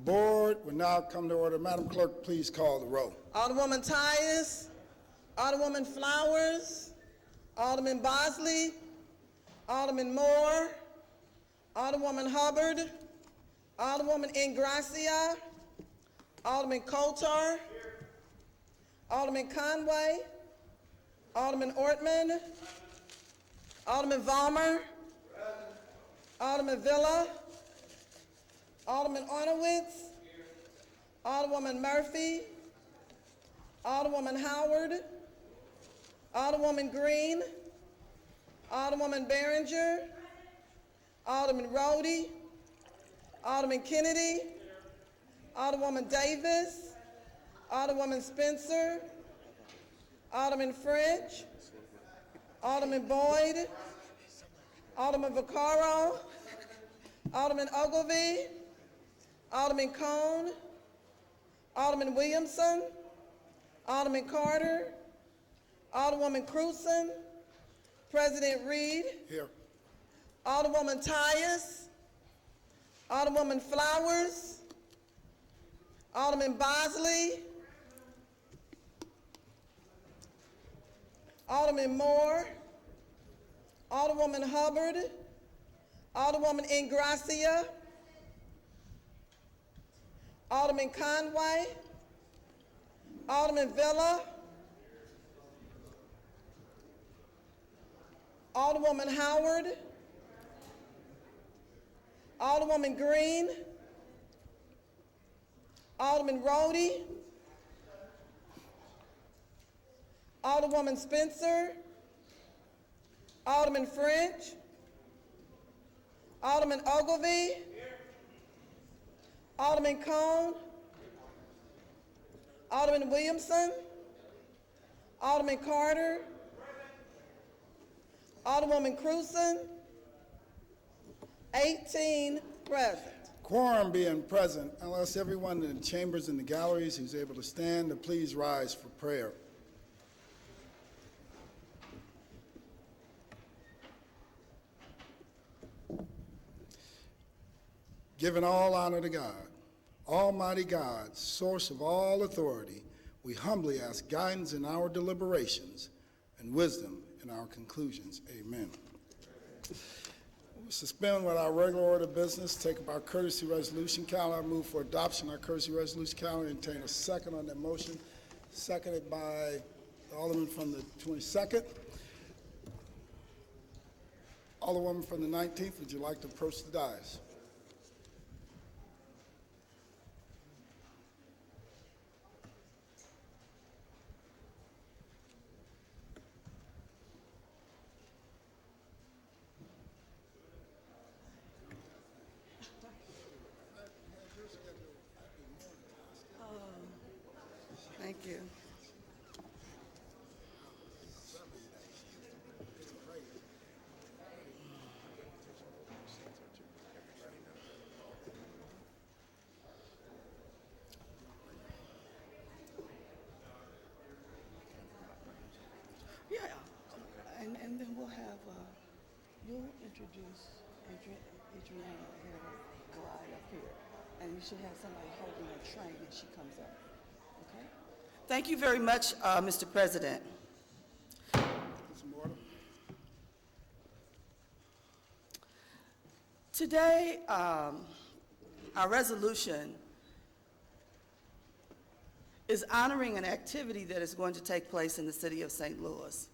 board will now come to order. Madam Clerk, please call the roll. Alderwoman Tyus, Alderwoman Flowers, Alderman Bosley, Alderman Moore, Alderwoman Hubbard, Alderwoman Ingracia, Alderman Coulter, Alderman Conway, Alderman Ortman, Alderman Vollmer, Alderman Villa, Alderman Onyx, Alderwoman Murphy, Alderwoman Howard, Alderwoman Green, Alderwoman Behringer, Alderman Roddy, Alderman Kennedy, Alderwoman Davis, Alderwoman Spencer, Alderman French, Alderman Boyd, Alderman Vaccaro, Alderman Ogilvie, Alderman Cone, Alderman Williamson, Alderman Carter, Alderwoman Cruzen, President Reed, Here. Alderwoman Tyus, Alderwoman Flowers, Alderman Bosley, Alderman Moore, Alderwoman Hubbard, Alderwoman Ingracia, Alderman Conway, Alderman Villa, Alderwoman Howard, Alderwoman Green, Alderman Roddy, Alderwoman Spencer, Alderman French, Alderman Ogilvie, Alderman Cone, Alderman Williamson, Alderman Carter, Alderwoman Cruzen, 18 present. Quorum being present, unless everyone in the chambers and the galleries who's able to stand, to please rise for prayer. Giving all honor to God, Almighty God, source of all authority, we humbly ask guidance in our deliberations and wisdom in our conclusions. Amen. We'll suspend with our regular order of business, take up our courtesy resolution calendar. I move for adoption of our courtesy resolution calendar and obtain a second on that motion. Seconded by the Alderman from the 22nd. Alderwoman from the 19th, would you like to approach the dais? Thank you. Yeah, and then we'll have, you'll introduce Adriana here, glide up here, and you should have somebody holding a train when she comes up. Okay? Thank you very much, Mr. President. Today, our resolution is honoring an activity that is going to take place in the city of St. Louis.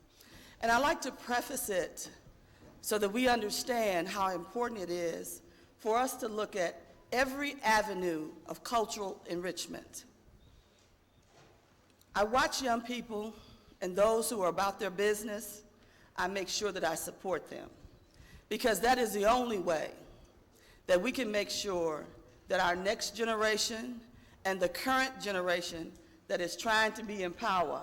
And I'd like to preface it so that we understand how important it is for us to look at every avenue of cultural enrichment. I watch young people and those who are about their business. I make sure that I support them, because that is the only way that we can make sure that our next generation and the current generation that is trying to be in power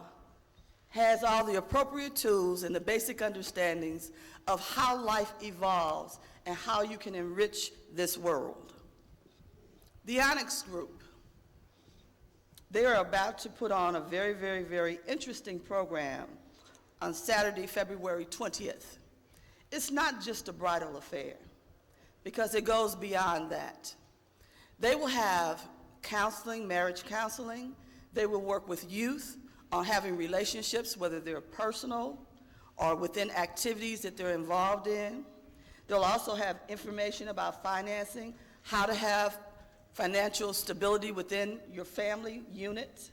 has all the appropriate tools and the basic understandings of how life evolves and how you can enrich this world. The Onyx Group, they are about to put on a very, very, very interesting program on Saturday, February 20th. It's not just a bridal affair, because it goes beyond that. They will have counseling, marriage counseling. They will work with youth on having relationships, whether they're personal or within activities that they're involved in. They'll also have information about financing, how to have financial stability within your family unit.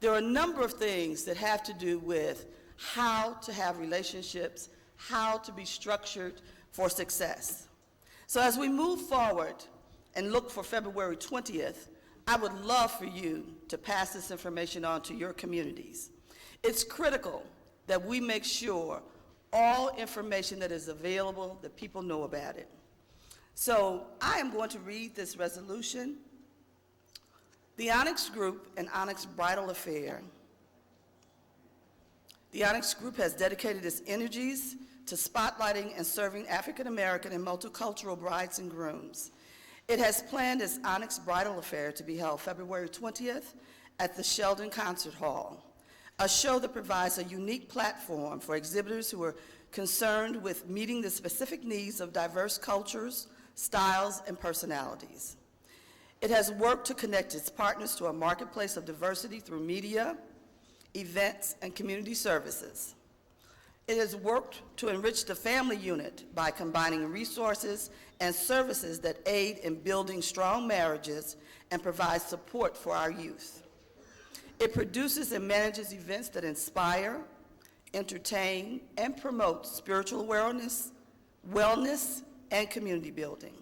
There are a number of things that have to do with how to have relationships, how to be structured for success. So as we move forward and look for February 20th, I would love for you to pass this information on to your communities. It's critical that we make sure all information that is available, that people know about it. So I am going to read this resolution. The Onyx Group and Onyx Bridal Affair. The Onyx Group has dedicated its energies to spotlighting and serving African American and multicultural brides and grooms. It has planned its Onyx Bridal Affair to be held February 20th at the Sheldon Concert Hall, a show that provides a unique platform for exhibitors who are concerned with meeting the specific needs of diverse cultures, styles, and personalities. It has worked to connect its partners to a marketplace of diversity through media, events, and community services. It has worked to enrich the family unit by combining resources and services that aid in building strong marriages and provide support for our youth. It produces and manages events that inspire, entertain, and promote spiritual awareness, wellness, and community building.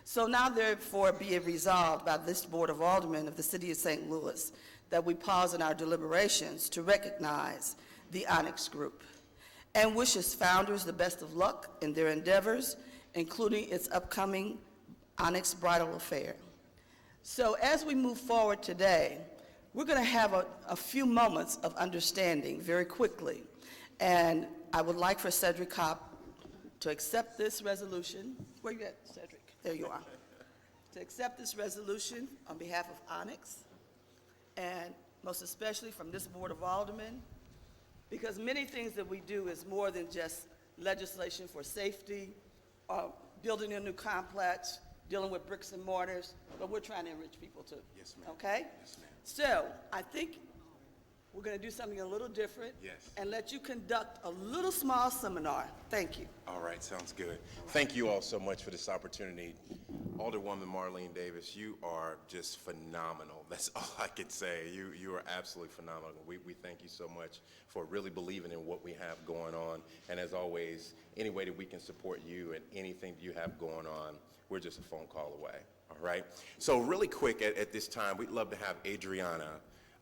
So now therefore be it resolved by this Board of Aldermen of the City of St. Louis that we pause in our deliberations to recognize the Onyx Group and wish its founders the best of luck in their endeavors, including its upcoming Onyx Bridal Affair. So as we move forward today, we're going to have a few moments of understanding very quickly. And I would like for Cedric Kopp to accept this resolution. Where you at, Cedric? There you are. To accept this resolution on behalf of Onyx, and most especially from this Board of Aldermen, because many things that we do is more than just legislation for safety, building a new complex, dealing with bricks and mortars, but we're trying to enrich people too. Yes, ma'am. Okay? Yes, ma'am. So I think we're going to do something a little different. Yes. And let you conduct a little small seminar. Thank you. All right, sounds good. Thank you all so much for this opportunity. Alderwoman Marlene Davis, you are just phenomenal. That's all I can say. You are absolutely phenomenal. We thank you so much for really believing in what we have going on. And as always, any way that we can support you and anything that you have going on, we're just a phone call away. All right? So really quick at this time, we'd love to have Adriana,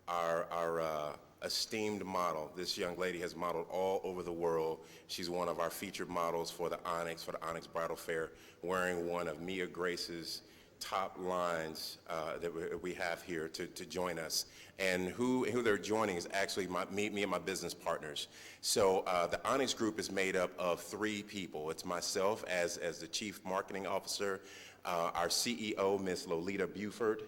our esteemed model. This young lady has modeled all over the world. She's one of our featured models for the Onyx Bridal Fair, wearing one of Mia Grace's top lines that we have here to join us. And who they're joining is actually me and my business partners. So the Onyx Group is made up of 3 people. It's myself as the Chief Marketing Officer, our CEO, Ms. Lolita Buford,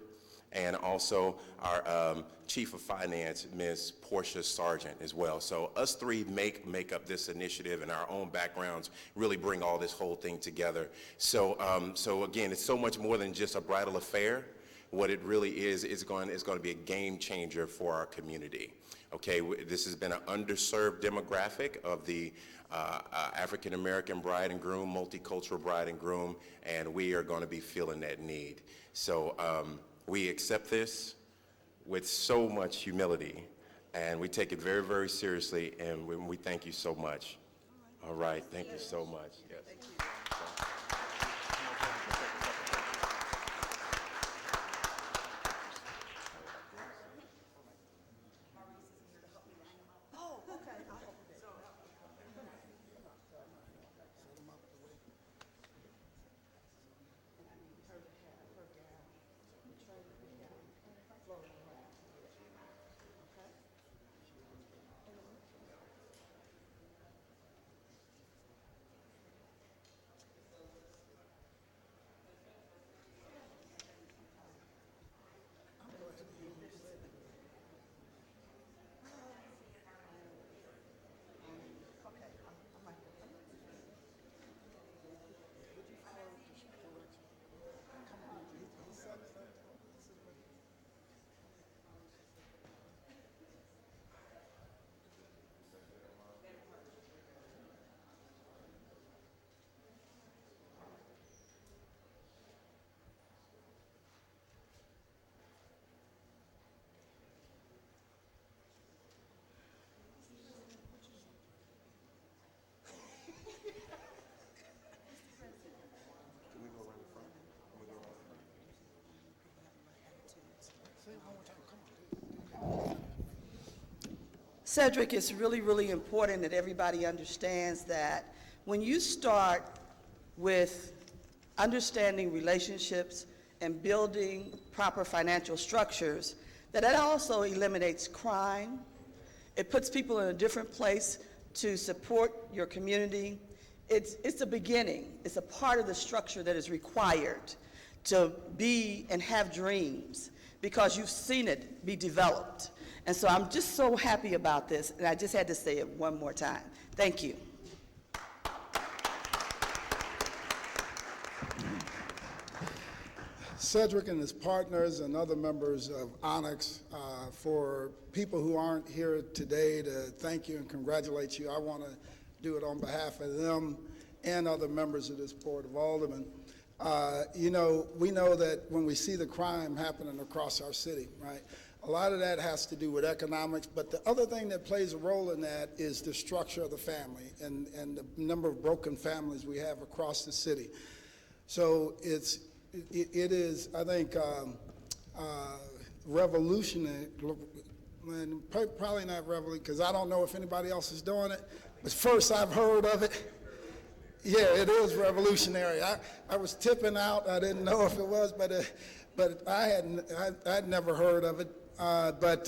and also our Chief of Finance, Ms. Portia Sargent as well. So us 3 make up this initiative, and our own backgrounds really bring all this whole thing together. So so again, it's so much more than just a bridal affair. What it really is going to be a game changer for our community. Okay, this has been an underserved demographic of the African American bride and groom, multicultural bride and groom, and we are going to be feeling that need. So we accept this with so much humility, and we take it very, very seriously, and we thank you so much. All right, thank you so much. Yes. Thank you. Cedric, it's really, really important that everybody understands that when you start with understanding relationships and building proper financial structures, that also eliminates crime. It puts people in a different place to support your community. It's a beginning. It's a part of the structure that is required to be and have dreams because you've seen it be developed. And so I'm just so happy about this, and I just had to say it one more time. Thank you. Cedric and his partners and other members of Onyx, for people who aren't here today to thank you and congratulate you, I want to do it on behalf of them and other members of this Board of Aldermen. You know, we know that when we see the crime happening across our city, right, a lot of that has to do with economics, but the other thing that plays a role in that is the structure of the family and the number of broken families we have across the city. So it is, I think, revolutionary, and probably not revolutionary, because I don't know if anybody else is doing it, but first I've heard of it. Yeah, it is revolutionary. I was tipping out. I didn't know if it was, but I'd never heard of it. But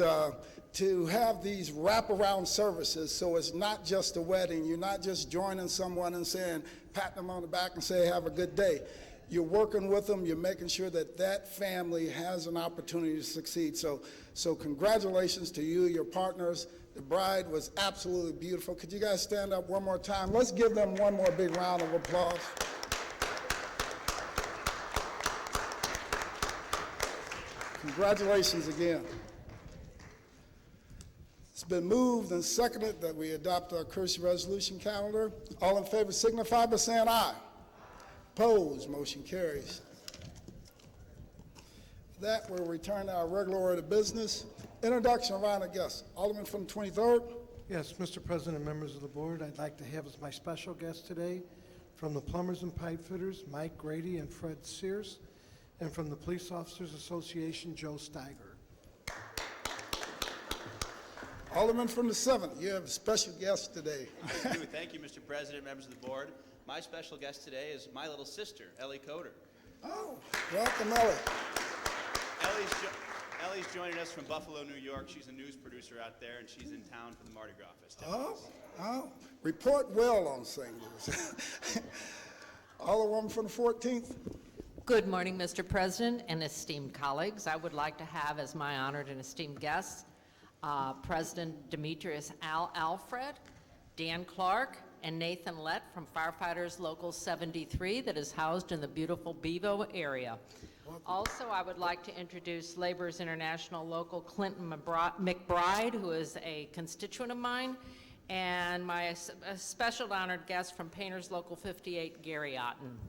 to have these wraparound services, so it's not just a wedding. You're not just joining someone and saying, patting them on the back and say, have a good day. You're working with them. You're making sure that that family has an opportunity to succeed. So congratulations to you, your partners. The bride was absolutely beautiful. Could you guys stand up one more time? Let's give them one more big round of applause. Congratulations again. It's been moved and seconded that we adopt our courtesy resolution calendar. All in favor signify by saying aye. Opposed, motion carries. With that, we'll return to our regular order of business. Introduction of honored guests. Alderman from the 23rd. Yes, Mr. President and members of the board, I'd like to have as my special guest today from the Plumbers and Pipe Fitters, Mike Grady and Fred Sears, and from the Police Officers Association, Joe Steiger. Alderman from the 7th, you have a special guest today. Thank you, Mr. President, members of the board. My special guest today is my little sister, Ellie Coder. Oh, welcome, Ellie. Ellie's joining us from Buffalo, New York. She's a news producer out there, and she's in town for the Mardi Gras festivities. Oh, report well on singles. Alderwoman from the 14th. Good morning, Mr. President and esteemed colleagues. I would like to have as my honored and esteemed guests President Demetrius Alfred, Dan Clark, and Nathan Lett from Firefighters Local 73 that is housed in the beautiful Bevo area. Also, I would like to introduce Laborers International Local Clinton McBride, who is a constituent of mine, and my special honored guest from Painters Local 58, Gary Otten.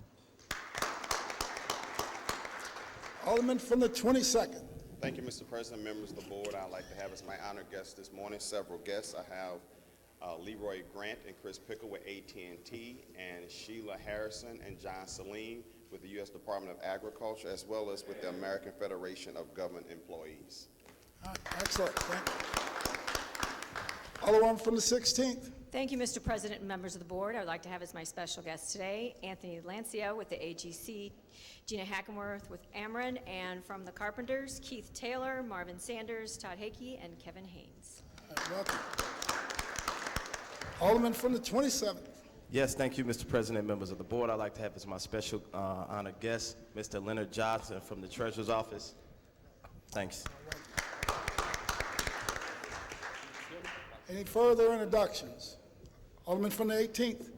Alderman from the 22nd. Thank you, Mr. President, members of the board. I'd like to have as my honored guest this morning several guests. I have Leroy Grant and Chris Pickle with AT&T, and Sheila Harrison and John Salim with the U.S. Department of Agriculture, as well as with the American Federation of Government Employees. All right, excellent. Thank you. Alderman from the 16th. Thank you, Mr. President and members of the board. I would like to have as my special guest today Anthony Lancia with the AGC, Gina Hackenworth with Ameren, and from the Carpenters, Keith Taylor, Marvin Sanders, Todd Hakey, and Kevin Haynes. All right, welcome. Alderman from the 27th. Yes, thank you, Mr. President, members of the board. I'd like to have as my special honored guest, Mr. Leonard Johnson from the Treasurer's Office. Thanks. Any further introductions? Alderman from the 18th.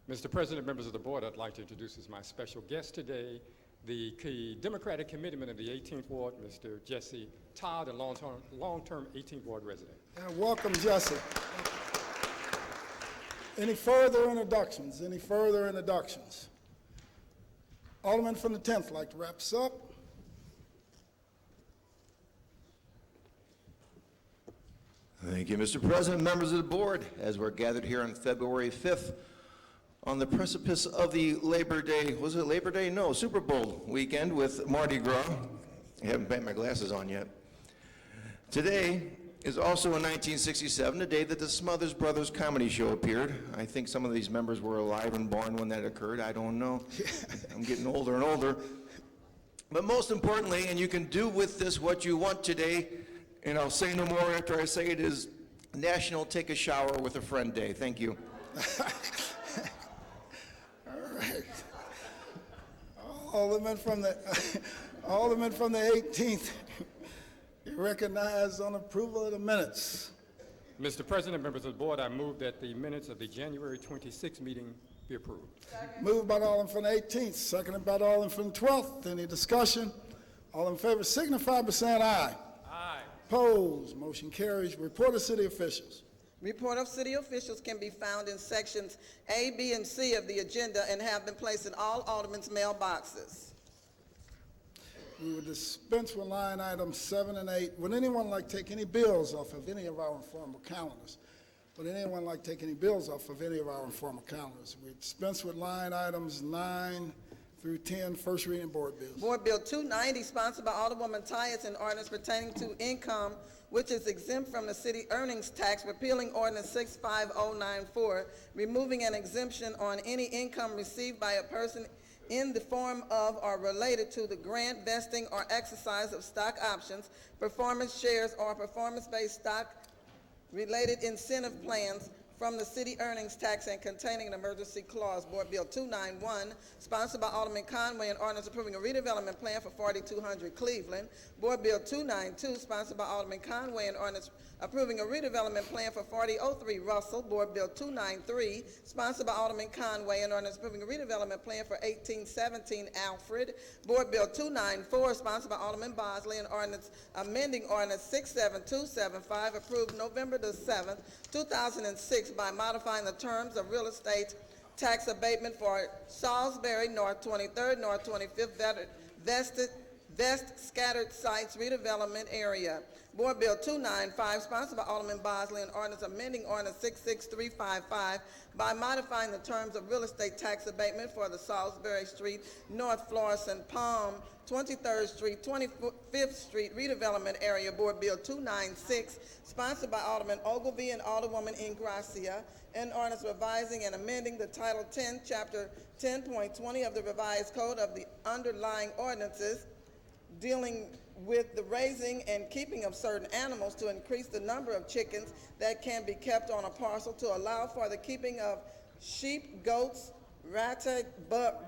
Mr. President, members of the board, I'd like to introduce as my special guest today the Democratic Committeeman of the 18th Ward, Mr. Jesse Todd, a long-term 18th Ward resident. Welcome, Jesse. Any further introductions? Any further introductions? Alderman from the 10th, like to wrap us up. Thank you, Mr. President, members of the board. As we're gathered here on February 5th, on the precipice of the Labor Day, was it Labor Day? No, Super Bowl weekend with Mardi Gras. I haven't got my glasses on yet. Today is also in 1967, the day that the Smothers Brothers comedy show appeared. I think some of these members were alive and born when that occurred. I don't know. I'm getting older and older. But most importantly, and you can do with this what you want today, and I'll say no more after I say it, is National Take a Shower with a Friend Day. Thank you. All right. Alderman from the 18th, you're recognized on approval of the minutes. Mr. President, members of the board, I move that the minutes of the January 26th meeting be approved. Moved by the Alderman from the 18th, seconded by the Alderman from the 12th. Any discussion? All in favor signify by saying aye. Aye. Opposed, motion carries. Report of city officials. Report of city officials can be found in sections A, B, and C of the agenda and have been placed in all aldermen's mailboxes. We will dispense with line items 7 and 8. Would anyone like to take any bills off of any of our informal calendars? Would anyone like to take any bills off of any of our informal calendars? We dispense with line items 9 through 10, first reading board bills. Board Bill 290, sponsored by Alderwoman Tyus, an ordinance pertaining to income which is exempt from the city earnings tax, repealing Ordinance 65094, removing an exemption on any income received by a person in the form of or related to the grant, vesting, or exercise of stock options, performance shares, or performance-based stock-related incentive plans from the city earnings tax and containing an emergency clause. Board Bill 291, sponsored by Alderman Conway, an ordinance approving a redevelopment plan for 4200 Cleveland. Board Bill 292, sponsored by Alderman Conway, an ordinance approving a redevelopment plan for 4003 Russell. Board Bill 293, sponsored by Alderman Conway, an ordinance approving a redevelopment plan for 1817 Alfred. Board Bill 294, sponsored by Alderman Bosley, an ordinance amending Ordinance 67275, approved November the 7th, 2006, by modifying the terms of real estate tax abatement for Salisbury, North 23rd, North 25th Vest Scattered Sites Redevelopment Area. Board Bill 295, sponsored by Alderman Bosley, an ordinance amending Ordinance 66355 by modifying the terms of real estate tax abatement for the Salisbury Street, North Florissant, Palm, 23rd Street, 25th Street Redevelopment Area. Board Bill 296, sponsored by Alderman Ogilvie and Alderwoman Ingracia, an ordinance revising and amending the Title 10, Chapter 10.20 of the revised code of the underlying ordinances dealing with the raising and keeping of certain animals to increase the number of chickens that can be kept on a parcel, to allow for the keeping of sheep, goats, ratted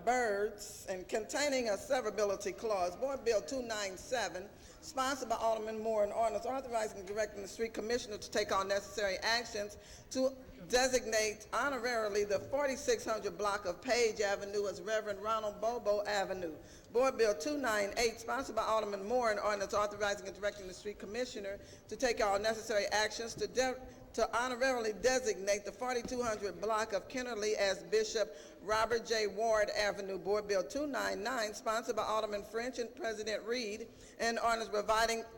birds, and containing a severability clause. Board Bill 297, sponsored by Alderman Moore, an ordinance authorizing and directing the street commissioner to take all necessary actions to designate honorarily the 4600 block of Page Avenue as Reverend Ronald Bobo Avenue. Board Bill 298, sponsored by Alderman Moore, an ordinance authorizing and directing the street commissioner to take all necessary actions to honorarily designate the 4200 block of Kennerly as Bishop Robert J. Ward Avenue. Board Bill 299, sponsored by Alderman French and President Reed, an ordinance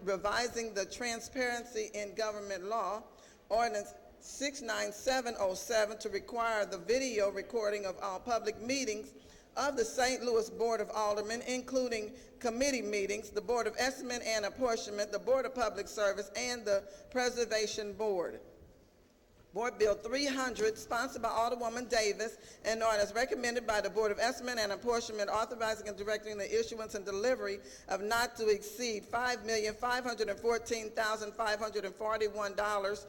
revising the transparency in government law. Ordinance 69707 to require the video recording of all public meetings of the St. Louis Board of Aldermen, including committee meetings, the Board of Estimate and Apportionment, the Board of Public Service, and the Preservation Board. Board Bill 300, sponsored by Alderwoman Davis, and ordinance recommended by the Board of Estimate and Apportionment, authorizing and directing the issuance and delivery of not to exceed $5,514,541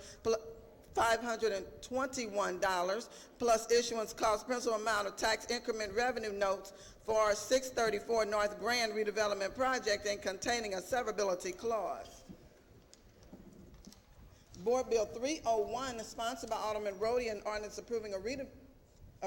$521 plus issuance cost principal amount of tax increment revenue notes for 634 North Grand redevelopment project and containing a severability clause. Board Bill 301 is sponsored by Alderman Roddy, an ordinance approving a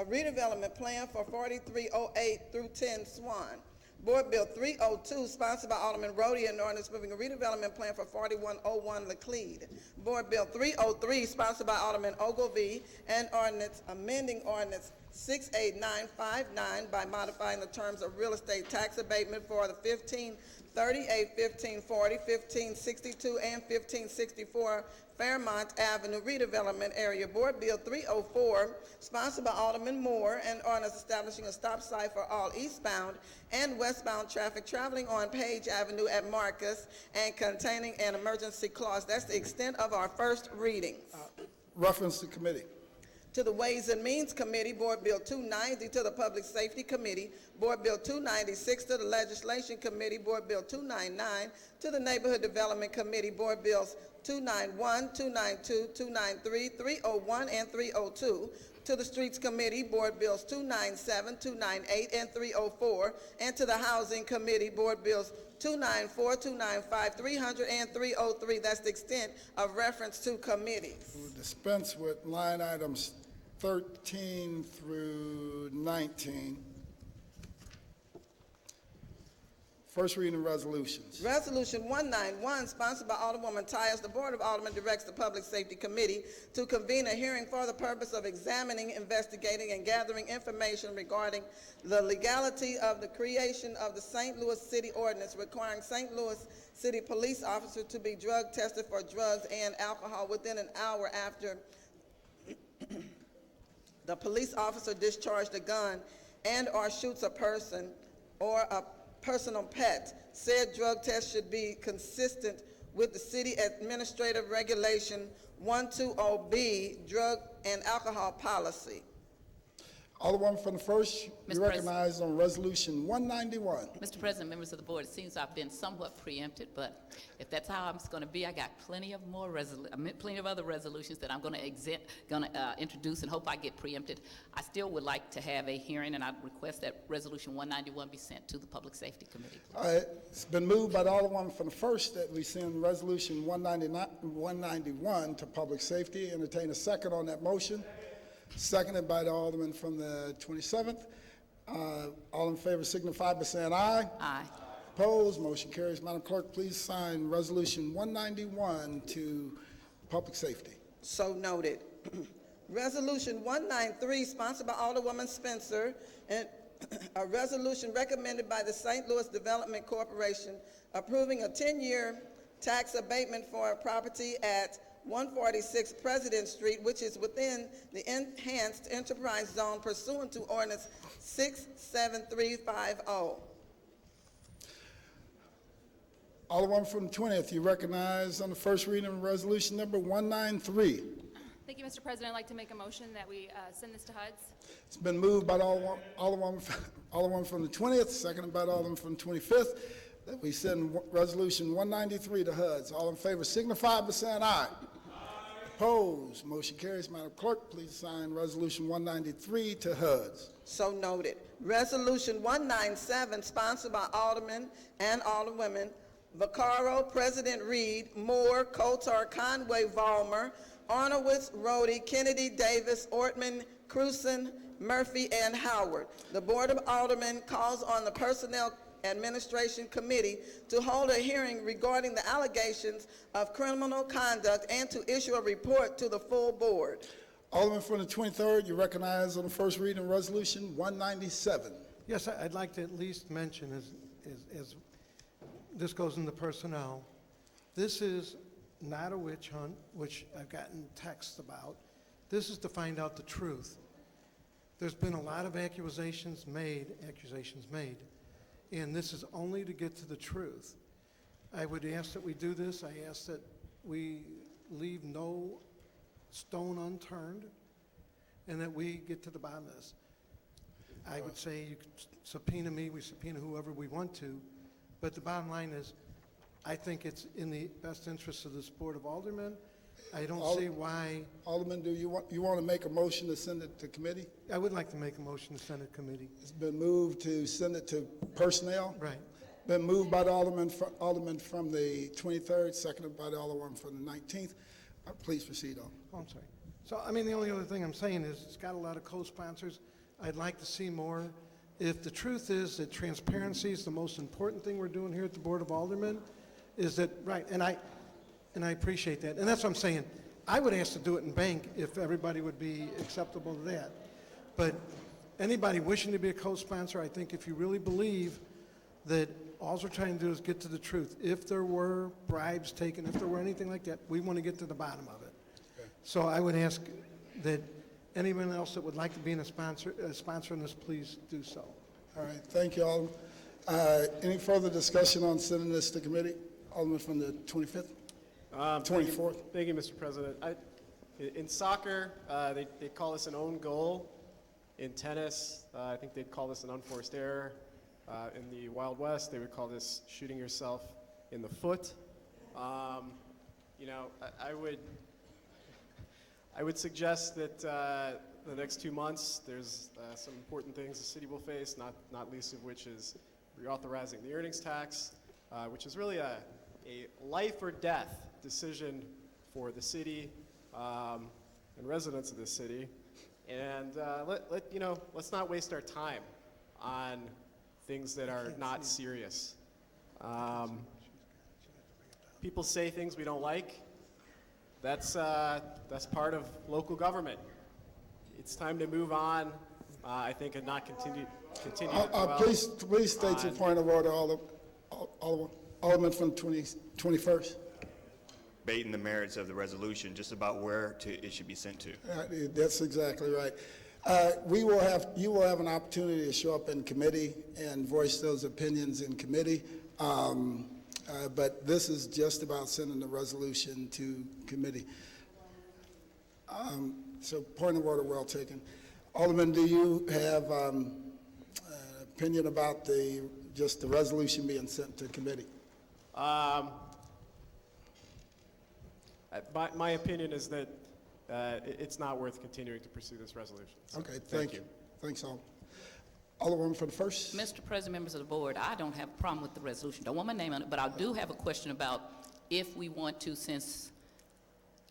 redevelopment plan for 4308 through 10 Swan. Board Bill 302, sponsored by Alderman Roddy, an ordinance approving a redevelopment plan for 4101 Laclede. Board Bill 303, sponsored by Alderman Ogilvie, an ordinance amending Ordinance 68959 by modifying the terms of real estate tax abatement for the 1538, 1540, 1562, and 1564 Fairmont Avenue Redevelopment Area. Board Bill 304, sponsored by Alderman Moore, and ordinance establishing a stop sign for all eastbound and westbound traffic traveling on Page Avenue at Marcus and containing an emergency clause. That's the extent of our first readings. Reference to committee. To the Ways and Means Committee, Board Bill 290. To the Public Safety Committee, Board Bill 296. To the Legislation Committee, Board Bill 299. To the Neighborhood Development Committee, Board Bills 291, 292, 293, 301, and 302. To the Streets Committee, Board Bills 297, 298, and 304. And to the Housing Committee, Board Bills 294, 295, 300, and 303. That's the extent of reference to committees. We'll dispense with line items 13 through 19. First reading resolutions. Resolution 191, sponsored by Alderwoman Tyus. The Board of Aldermen directs the Public Safety Committee to convene a hearing for the purpose of examining, investigating, and gathering information regarding the legality of the creation of the St. Louis City Ordinance requiring St. Louis City police officers to be drug tested for drugs and alcohol within an hour after the police officer discharged a gun and or shoots a person or a personal pet. Said drug test should be consistent with the City Administrative Regulation 120B, Drug and Alcohol Policy. Alderman from the first, you Mr. recognize on Resolution 191. Mr. President, members of the board, it seems I've been somewhat preempted, but if that's how I'm going to be, I got plenty of other resolutions that I'm going to introduce and hope I get preempted. I still would like to have a hearing, and I request that Resolution 191 be sent to the Public Safety Committee. It's been moved by the Alderman from the first that we send Resolution 191 to Public Safety. Entertain a second on that motion. Seconded by the Alderman from the 27th. All in favor signify by saying aye. Aye. Opposed, motion carries. Madam Clerk, please sign Resolution 191 to Public Safety. So noted. Resolution 193, sponsored by Alderwoman Spencer, and a resolution recommended by the St. Louis Development Corporation approving a 10-year tax abatement for a property at 146 President Street, which is within the Enhanced Enterprise Zone pursuant to Ordinance 67350. Alderman from the 20th, you recognize on the first reading of Resolution number 193. Thank you, Mr. President. I'd like to make a motion that we send this to HUD's. It's been moved by the Alderman from the 20th, seconded by the Alderman from the 25th, that we send Resolution 193 to HUD's. All in favor signify by saying aye. Opposed, motion carries. Madam Clerk, please sign Resolution 193 to HUD's. So noted. Resolution 197, sponsored by Aldermen and Alderwomen Vaccaro, President Reed, Moore, Coulter, Conway, Vollmer, Arnowitz, Roddy, Kennedy, Davis, Ortman, Cruzen, Murphy, and Howard. The Board of Aldermen calls on the Personnel Administration Committee to hold a hearing regarding the allegations of criminal conduct and to issue a report to the full board. Alderman from the 23rd, you recognize on the first reading Resolution 197. Yes, I'd like to at least mention, as this goes into personnel, this is not a witch hunt, which I've gotten texts about. This is to find out the truth. There's been a lot of accusations made, and this is only to get to the truth. I would ask that we do this. I ask that we leave no stone unturned and that we get to the bottom of this. I would say you could subpoena me, we subpoena whoever we want to, but the bottom line is I think it's in the best interest of this Board of Aldermen. I don't see why. Alderman, do you want to make a motion to send it to committee? I would like to make a motion to send it to committee. It's been moved to send it to personnel. Right. Been moved by the Alderman from the 23rd, seconded by the Alderman from the 19th. Please proceed on. Oh, I'm sorry. So, I mean, the only other thing I'm saying is it's got a lot of co-sponsors. I'd like to see more. If the truth is that transparency is the most important thing we're doing here at the Board of Aldermen, is that, right, and I appreciate that. And that's what I'm saying. I would ask to do it in bank if everybody would be acceptable to that. But anybody wishing to be a co-sponsor, I think if you really believe that all we're trying to do is get to the truth. If there were bribes taken, if there were anything like that, we want to get to the bottom of it. So I would ask that anyone else that would like to be a sponsor in this, please do so. All right, thank you, Alderman. Any further discussion on sending this to committee? Alderman from the 25th? 24th? Thank you, Mr. President. In soccer, they call this an own goal. In tennis, I think they'd call this an unforced error. In the Wild West, they would call this shooting yourself in the foot. You know, I would suggest that the next 2 months, there's some important things the city will face, not least of which is reauthorizing the earnings tax, which is really a life or death decision for the city and residents of this city. And let's not waste our time on things that are not serious. People say things we don't like. That's part of local government. It's time to move on, I think, and not continue to dwell Please state your point of order, Alderman from 21st. Debating the merits of the resolution, just about where it should be sent to. That's exactly right. You will have an opportunity to show up in committee and voice those opinions in committee. But this is just about sending the resolution to committee. So point of order well taken. Alderman, do you have an opinion about just the resolution being sent to committee? My opinion is that it's not worth continuing to pursue this resolution. So, okay, thank you. Thanks, all. Alderwoman for the first. Mr. President, members of the board, I don't have a problem with the resolution. Don't want my name on it, but I do have a question about if we want to, since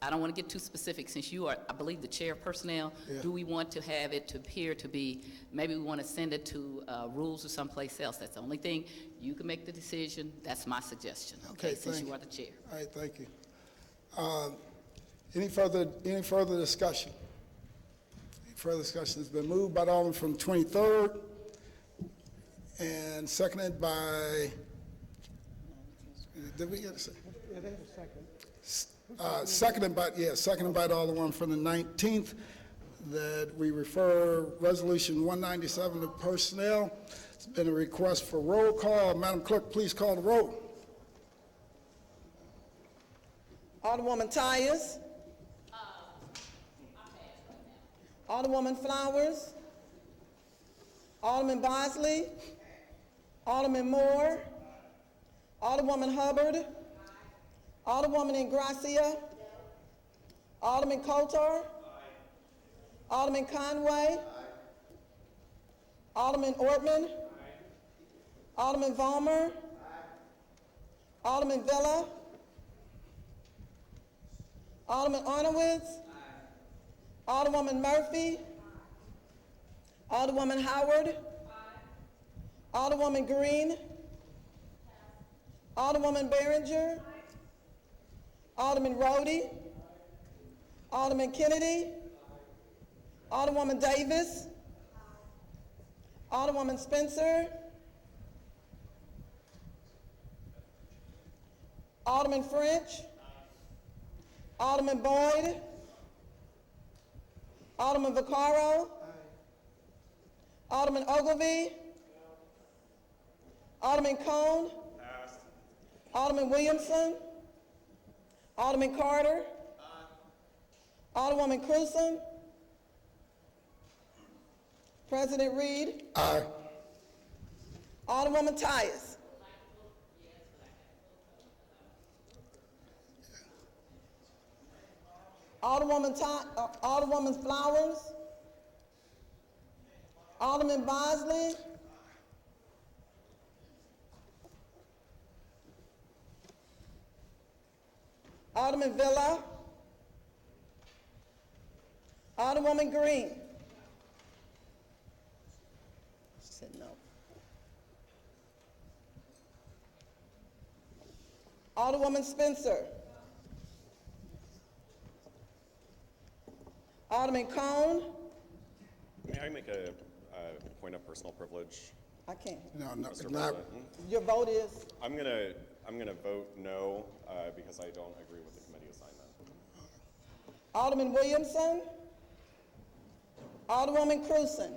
I don't want to get too specific, since you are, I believe, the chair of personnel, do we want to have it to appear to be, maybe we want to send it to rules or someplace else? That's the only thing. You can make the decision. That's my suggestion, okay, since you are the chair. All right, thank you. Any further discussion? Any further discussion has been moved by the Alderman from 23rd and seconded by, did we get a second? Yeah, they have a second. Seconded by the Alderman from the 19th, that we refer Resolution 197 to personnel. It's been a request for roll call. Madam Clerk, please call the roll. Alderwoman Tyus. Alderwoman Flowers. Alderman Bosley. Alderman Moore. Alderwoman Hubbard. Alderwoman Ingracia. Alderman Kotar. Alderman Conway. Alderman Ortman. Alderman Vollmer. Alderman Villa. Alderman Arnowitz. Alderwoman Murphy. Alderwoman Howard. Alderwoman Green. Alderwoman Behringer. Alderman Roddy. Alderman Kennedy. Alderwoman Davis. Alderwoman Spencer. Alderman French. Alderman Boyd. Alderman Vaccaro. Alderman Ogilvie. Alderman Cone. Alderman Williamson. Alderman Carter. Alderwoman Cruson. President Reed. Aye. Alderwoman Tyus. Alderwoman Flowers. Alderman Bosley. Alderman Villa. Alderwoman Green. She said no. Alderwoman Spencer. Alderman Cone. May I make a point of personal privilege? I can't. No, Mr. not, President, Your vote is? I'm gonna vote no because I don't agree with the committee assignment. Alderman Williamson? Alderwoman Cruzen?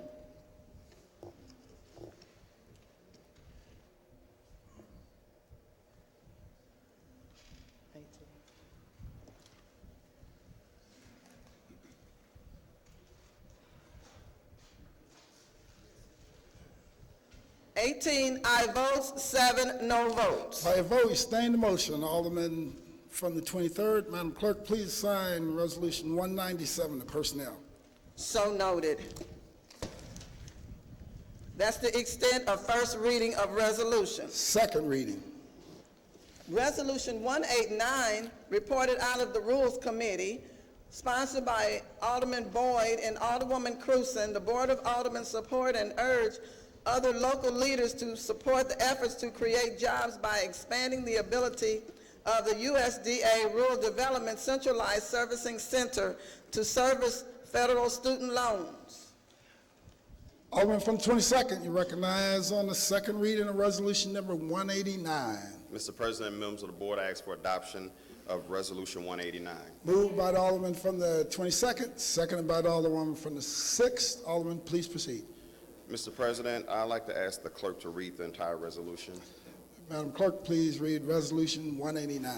Eighteen aye votes, 7 no votes. by a vote, you sustain the motion. Alderman from the 23rd, Madam Clerk, please sign Resolution 197, the personnel. So noted. That's the extent of first reading of resolution. Second reading. Resolution 189, reported out of the Rules Committee, sponsored by Alderman Boyd and Alderwoman Cruzen. The Board of Aldermen support and urge other local leaders to support the efforts to create jobs by expanding the ability of the USDA Rural Development Centralized Servicing Center to service federal student loans. Alderman from the 22nd, you recognize on the second reading of Resolution number 189. Mr. President, members of the board, I ask for adoption of Resolution 189. Moved by the Alderman from the 22nd, seconded by the Alderwoman from the 6th. Alderman, please proceed. Mr. President, I'd like to ask the clerk to read the entire resolution. Madam Clerk, please read Resolution 189.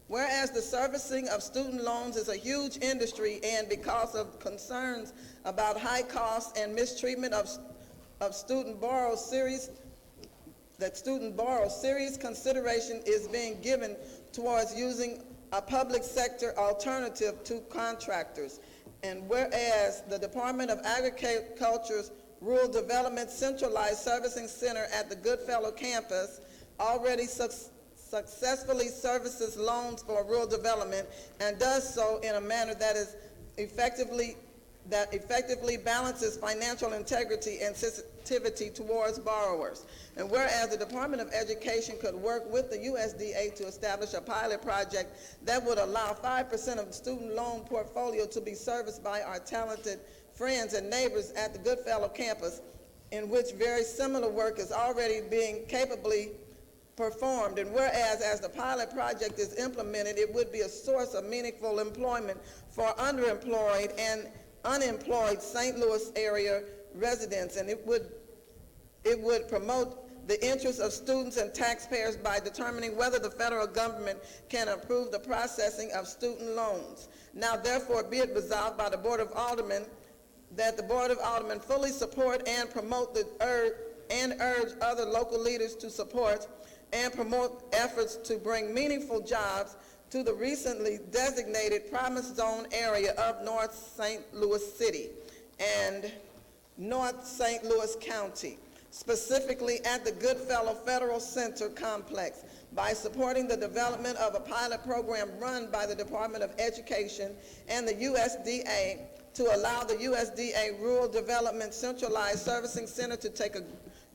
Whereas the servicing of student loans is a huge industry, and because of concerns about high costs and mistreatment of student borrowers, serious consideration is being given towards using a public sector alternative to contractors. And whereas the Department of Agriculture's Rural Development Centralized Servicing Center at the Goodfellow campus already successfully services loans for rural development and does so in a manner that effectively balances financial integrity and sensitivity towards borrowers. And whereas the Department of Education could work with the USDA to establish a pilot project that would allow 5% of the student loan portfolio to be serviced by our talented friends and neighbors at the Goodfellow campus, in which very similar work is already being capably performed. And whereas as the pilot project is implemented, it would be a source of meaningful employment for underemployed and unemployed St. Louis area residents, and it would promote the interests of students and taxpayers by determining whether the federal government can approve the processing of student loans. Now therefore be it resolved by the Board of Aldermen that the Board of Aldermen fully support and promote and urge other local leaders to support and promote efforts to bring meaningful jobs to the recently designated Promise Zone area of North St. Louis City and North St. Louis County, specifically at the Goodfellow Federal Center Complex, by supporting the development of a pilot program run by the Department of Education and the USDA to allow the USDA Rural Development Centralized Servicing Center to take a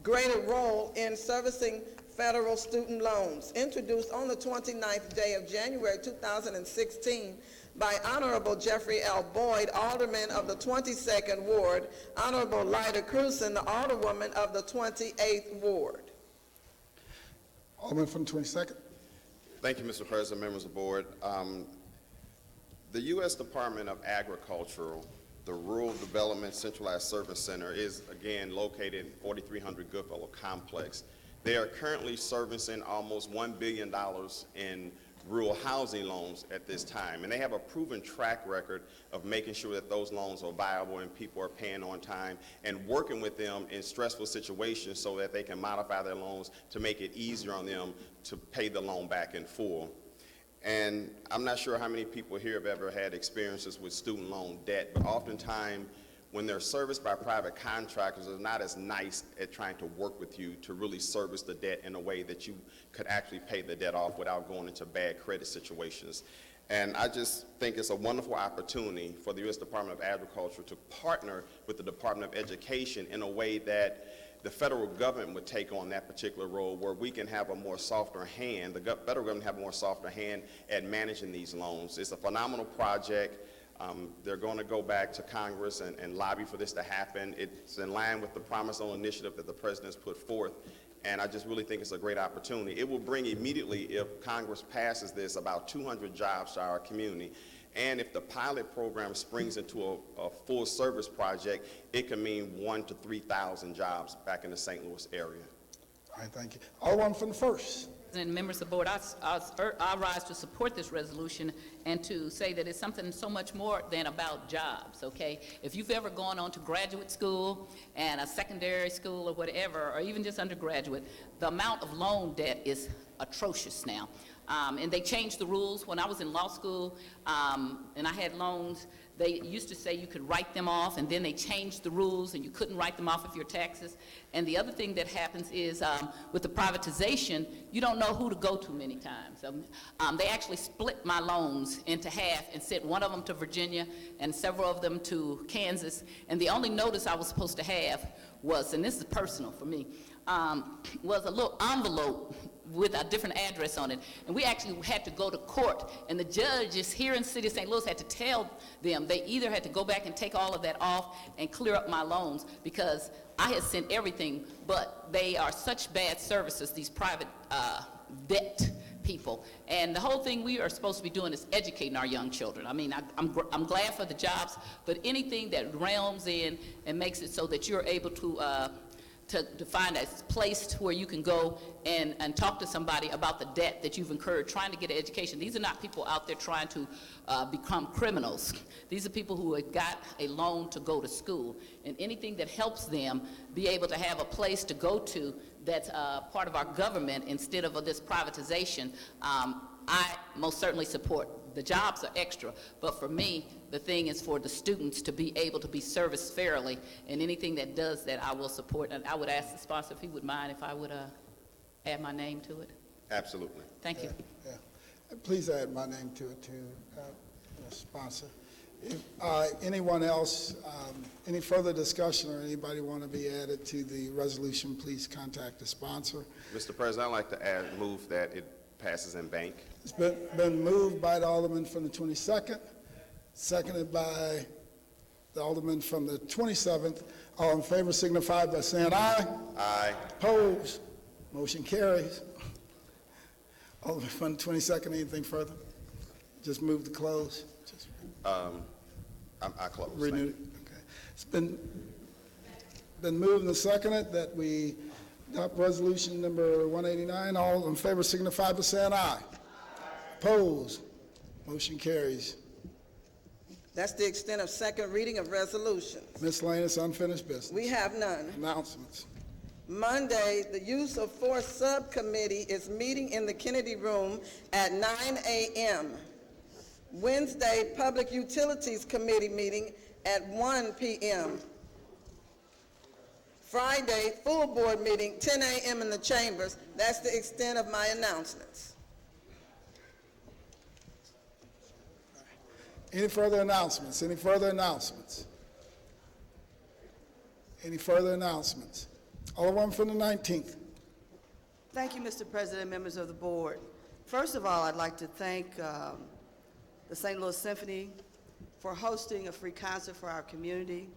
greater role in servicing federal student loans, introduced on the 29th day of January 2016 by Honorable Jeffrey L. Boyd, Alderman of the 22nd Ward, Honorable Lyda Cruzen, the Alderwoman of the 28th Ward. Alderman from the 22nd. Thank you, Mr. President, members of the board. The U.S. Department of Agriculture, the Rural Development Centralized Service Center, is again located in 4300 Goodfellow Complex. They are currently servicing almost $1 billion in rural housing loans at this time, and they have a proven track record of making sure that those loans are viable and people are paying on time, and working with them in stressful situations so that they can modify their loans to make it easier on them to pay the loan back in full. And I'm not sure how many people here have ever had experiences with student loan debt, but oftentimes when they're serviced by private contractors, they're not as nice at trying to work with you to really service the debt in a way that you could actually pay the debt off without going into bad credit situations. And I just think it's a wonderful opportunity for the U.S. Department of Agriculture to partner with the Department of Education in a way that the federal government would take on that particular role, where we can have a more softer hand, the federal government have a more softer hand at managing these loans. It's a phenomenal project. They're going to go back to Congress and lobby for this to happen. It's in line with the Promise on initiative that the President's put forth, and I just really think it's a great opportunity. It will bring immediately, if Congress passes this, about 200 jobs to our community. And if the pilot program springs into a full service project, it can mean 1,000 to 3,000 jobs back in the St. Louis area. All right, thank you. Alderman from the first. And members of the board, I rise to support this resolution and to say that it's something so much more than about jobs, okay? If you've ever gone on to graduate school and a secondary school or whatever, or even just undergraduate, the amount of loan debt is atrocious now. And they changed the rules. When I was in law school and I had loans, they used to say you could write them off, and then they changed the rules and you couldn't write them off of your taxes. And the other thing that happens is with the privatization, you don't know who to go to many times. They actually split my loans into half and sent one of them to Virginia and several of them to Kansas. And the only notice I was supposed to have was, and this is personal for me, was a little envelope with a different address on it. And we actually had to go to court, and the judges here in the city of St. Louis had to tell them they either had to go back and take all of that off and clear up my loans, because I had sent everything, but they are such bad services, these private debt people. And the whole thing we are supposed to be doing is educating our young children. I mean, I'm glad for the jobs, but anything that realms in and makes it so that you're able to find a place where you can go and talk to somebody about the debt that you've incurred trying to get an education. These are not people out there trying to become criminals. These are people who have got a loan to go to school. And anything that helps them be able to have a place to go to that's part of our government instead of this privatization, I most certainly support. The jobs are extra, but for me, the thing is for the students to be able to be serviced fairly, and anything that does that, I will support. And I would ask the sponsor if he would mind if I would add my name to it. Absolutely. Thank you. Yeah. Please add my name to it, too, the sponsor. If, anyone else, any further discussion or anybody want to be added to the resolution, please contact the sponsor. Mr. President, I'd like to move that it passes in bank. It's been moved by the Alderman from the 22nd, seconded by the Alderman from the 27th. All in favor signify by saying aye. Aye. Opposed? Motion carries. Alderman from the 22nd, anything further? Just move to close. I close. Renewed. Okay. It's been moved and seconded that we adopt resolution number 189. All in favor signify by saying aye. Opposed? Motion carries. That's the extent of second reading of resolutions. Miscellaneous unfinished business. We have none. Announcements. Monday, the Use of Force Subcommittee is meeting in the Kennedy Room at 9 a.m. Wednesday, Public Utilities Committee meeting at 1 p.m. Friday, full board meeting, 10 a.m. in the chambers. That's the extent of my announcements. Any further announcements? Any further announcements? Any further announcements? Alderman from the 19th. Thank you, Mr. President, members of the board. First of all, I'd like to thank the St. Louis Symphony for hosting a free concert for our community.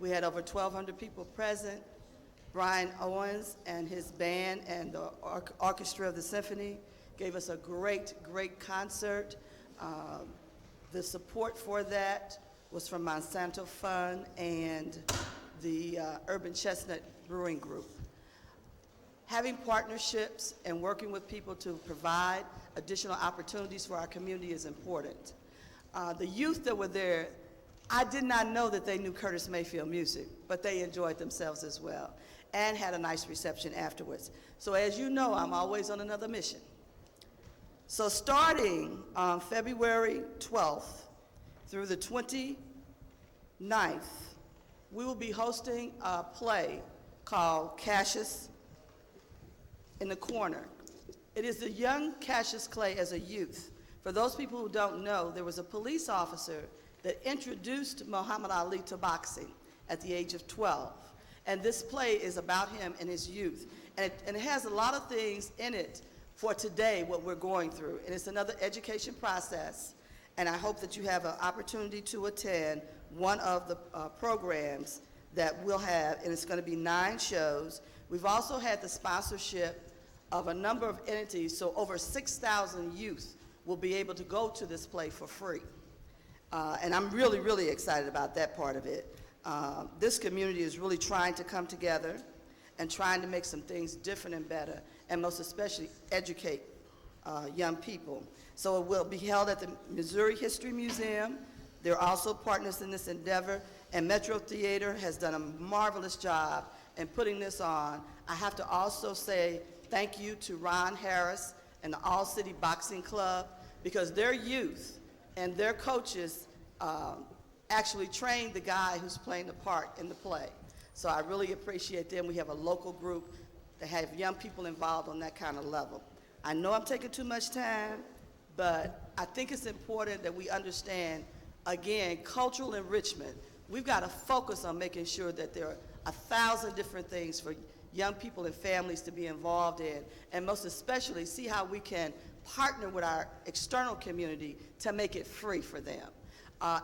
We had over 1,200 people present. Brian Owens and his band and the orchestra of the symphony gave us a great, great concert. The support for that was from Monsanto Fund and the Urban Chestnut Brewing Group. Having partnerships and working with people to provide additional opportunities for our community is important. The youth that were there, I did not know that they knew Curtis Mayfield music, but they enjoyed themselves as well and had a nice reception afterwards. So as you know, I'm always on another mission. So starting on February 12th through the 29th, we will be hosting a play called Cassius in the Corner. It is the young Cassius Clay as a youth. For those people who don't know, there was a police officer that introduced Muhammad Ali to boxing at the age of 12. And this play is about him and his youth. And it has a lot of things in it for today, what we're going through. And it's another education process. and I hope that you have an opportunity to attend one of the programs that we'll have, and it's going to be 9 shows. We've also had the sponsorship of a number of entities, so over 6,000 youth will be able to go to this play for free. And I'm really, really excited about that part of it. This community is really trying to come together and trying to make some things different and better, and most especially educate young people. So it will be held at the Missouri History Museum. They're also partners in this endeavor, and Metro Theater has done a marvelous job in putting this on. I have to also say thank you to Ron Harris and the All City Boxing Club, because their youth and their coaches actually trained the guy who's playing the part in the play. So I really appreciate them. We have a local group that have young people involved on that kind of level. I know I'm taking too much time, but I think it's important that we understand, again, cultural enrichment. We've got to focus on making sure that there are 1,000 different things for young people and families to be involved in, and most especially see how we can partner with our external community to make it free for them,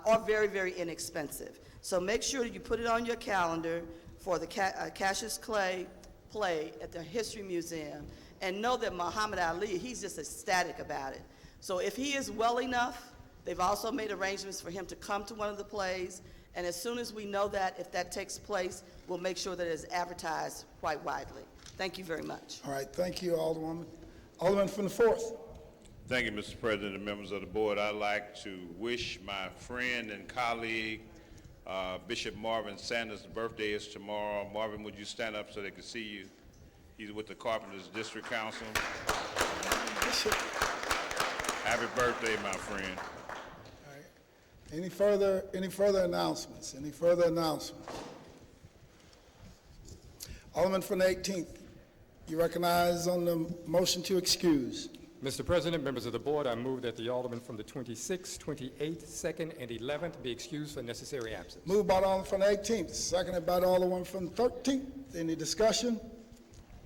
or very, very inexpensive. So make sure that you put it on your calendar for the Cassius Clay play at the History Museum, and know that Muhammad Ali, he's just ecstatic about it. So if he is well enough, they've also made arrangements for him to come to one of the plays, and as soon as we know that, if that takes place, we'll make sure that it's advertised quite widely. Thank you very much. All right, thank you, Alderwoman. Alderman from the 4th. Thank you, Mr. President and members of the board. I'd like to wish my friend and colleague, Bishop Marvin Sanders, the birthday is tomorrow. Marvin, would you stand up so they can see you? He's with the Carpenters District Council. Bishop. Happy birthday, my friend. All right. Any further announcements? Any further announcements? Alderman from the 18th, you recognize on the motion to excuse. Mr. President, members of the board, I move that the Alderman from the 26th, 28th, 2nd, and 11th be excused for necessary absence. Moved by the Alderman from the 18th, seconded by the Alderman from the 13th. Any discussion?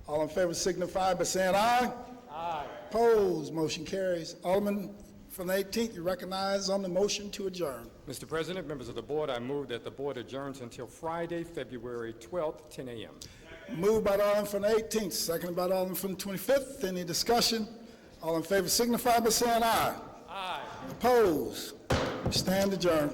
All in favor signify by saying aye. Aye. Opposed, motion carries. Alderman from the 18th, you recognize on the motion to adjourn. Mr. President, members of the board, I move that the board adjourns until Friday, February 12th, 10 a.m. Moved by the Alderman from the 18th, seconded by the Alderman from the 25th. Any discussion? All in favor signify by saying aye. Aye. Opposed? We stand adjourned.